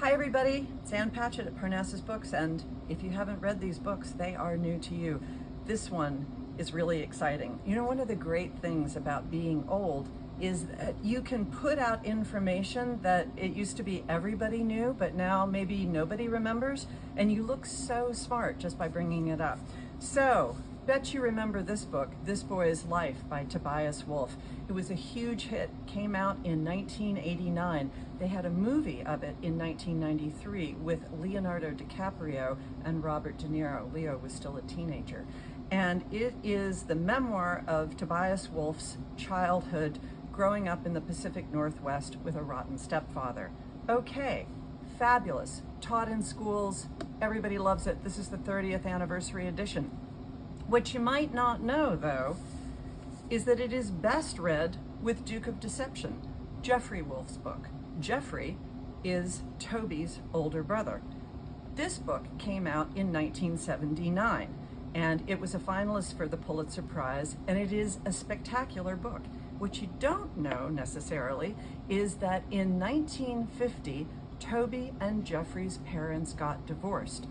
Hi everybody, it's Ann Patchett at Parnassus Books, and if you haven't read these books, they are new to you. This one is really exciting. You know, one of the great things about being old is that you can put out information that it used to be everybody knew, but now maybe nobody remembers, and you look so smart just by bringing it up. So, bet you remember this book, This Boy's Life by Tobias Wolff. It was a huge hit, came out in 1989. They had a movie of it in 1993 with Leonardo DiCaprio and Robert De Niro. Leo was still a teenager. And it is the memoir of Tobias Wolff's childhood growing up in the Pacific Northwest with a rotten stepfather. Okay, fabulous. Taught in schools, everybody loves it. This is the 30th anniversary edition. What you might not know, though, is that it is best read with Duke of Deception, Geoffrey Wolff's book. Geoffrey is Toby's older brother. This book came out in 1979, and it was a finalist for the Pulitzer Prize, and it is a spectacular book. What you don't know necessarily is that in 1950, Toby and Geoffrey's parents got divorced.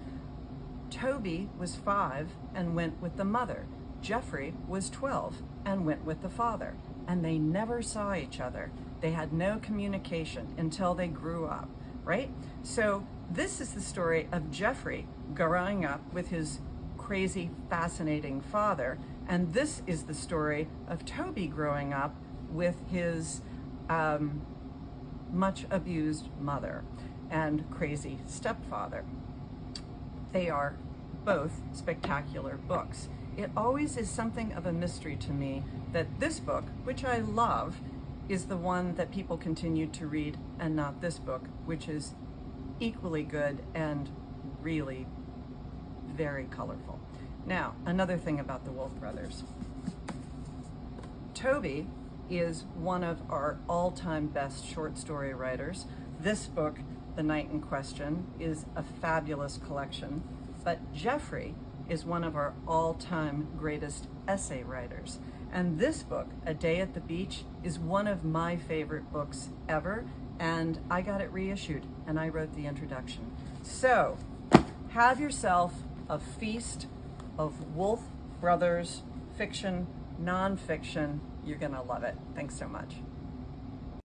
Toby was 5 and went with the mother. Geoffrey was 12 and went with the father. And they never saw each other. They had no communication until they grew up, right? So this is the story of Geoffrey growing up with his crazy, fascinating father. And this is the story of Toby growing up with his much abused mother and crazy stepfather. They are both spectacular books. It always is something of a mystery to me that this book, which I love, is the one that people continue to read and not this book, which is equally good and really very colorful. Now, another thing about the Wolff brothers. Toby is one of our all-time best short story writers. This book, The Night in Question, is a fabulous collection. But Geoffrey is one of our all-time greatest essay writers. And this book, A Day at the Beach, is one of my favorite books ever, and I got it reissued, and I wrote the introduction. So, have yourself a feast of Wolff Brothers fiction, nonfiction. You're gonna love it. Thanks so much.